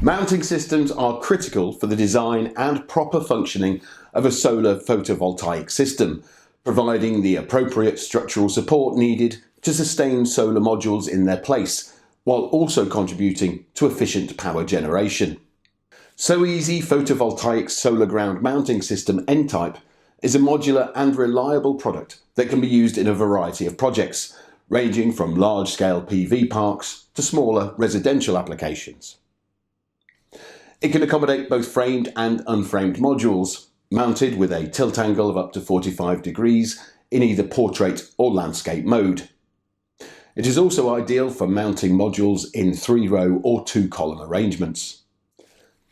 Mounting systems are critical for the design and proper functioning of a solar photovoltaic system, providing the appropriate structural support needed to sustain solar modules in their place, while also contributing to efficient power generation. Soeasy Photovoltaic Solar Ground Mounting System N-Type is a modular and reliable product that can be used in a variety of projects, ranging from large-scale PV parks to smaller residential applications. It can accommodate both framed and unframed modules, mounted with a tilt angle of up to 45 degrees in either portrait or landscape mode. It is also ideal for mounting modules in 3-row or 2-column arrangements.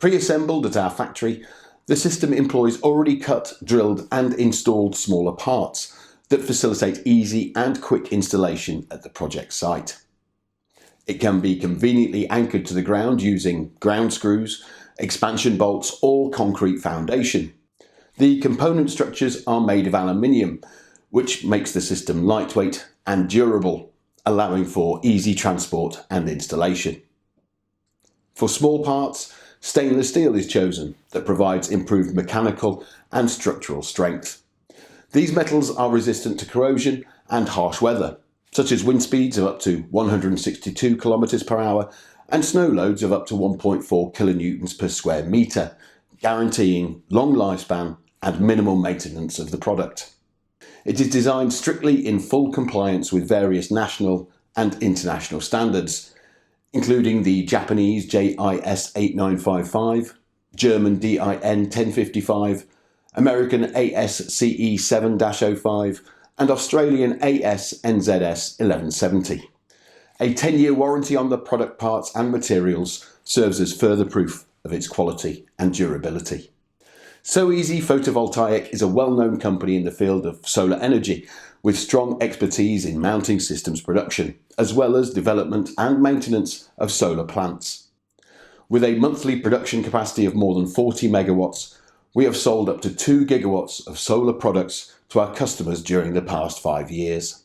Pre-assembled at our factory, the system employs already cut, drilled and installed smaller parts that facilitate easy and quick installation at the project site. It can be conveniently anchored to the ground using ground screws, expansion bolts or concrete foundation. The component structures are made of aluminium, which makes the system lightweight and durable, allowing for easy transport and installation. For small parts, stainless steel is chosen that provides improved mechanical and structural strength. These metals are resistant to corrosion and harsh weather, such as wind speeds of up to 162 km per hour and snow loads of up to 1.4 kilonewtons per square metre, guaranteeing long lifespan and minimal maintenance of the product. It is designed strictly in full compliance with various national and international standards, including the Japanese JIS 8955, German DIN 1055, American ASCE 7-05, and Australian AS/NZS 1170. A 10-year warranty on the product parts and materials serves as further proof of its quality and durability. Soeasy Photovoltaic is a well-known company in the field of solar energy, with strong expertise in mounting systems production, as well as development and maintenance of solar plants. With a monthly production capacity of more than 40 megawatts, we have sold up to 2 gigawatts of solar products to our customers during the past 5 years.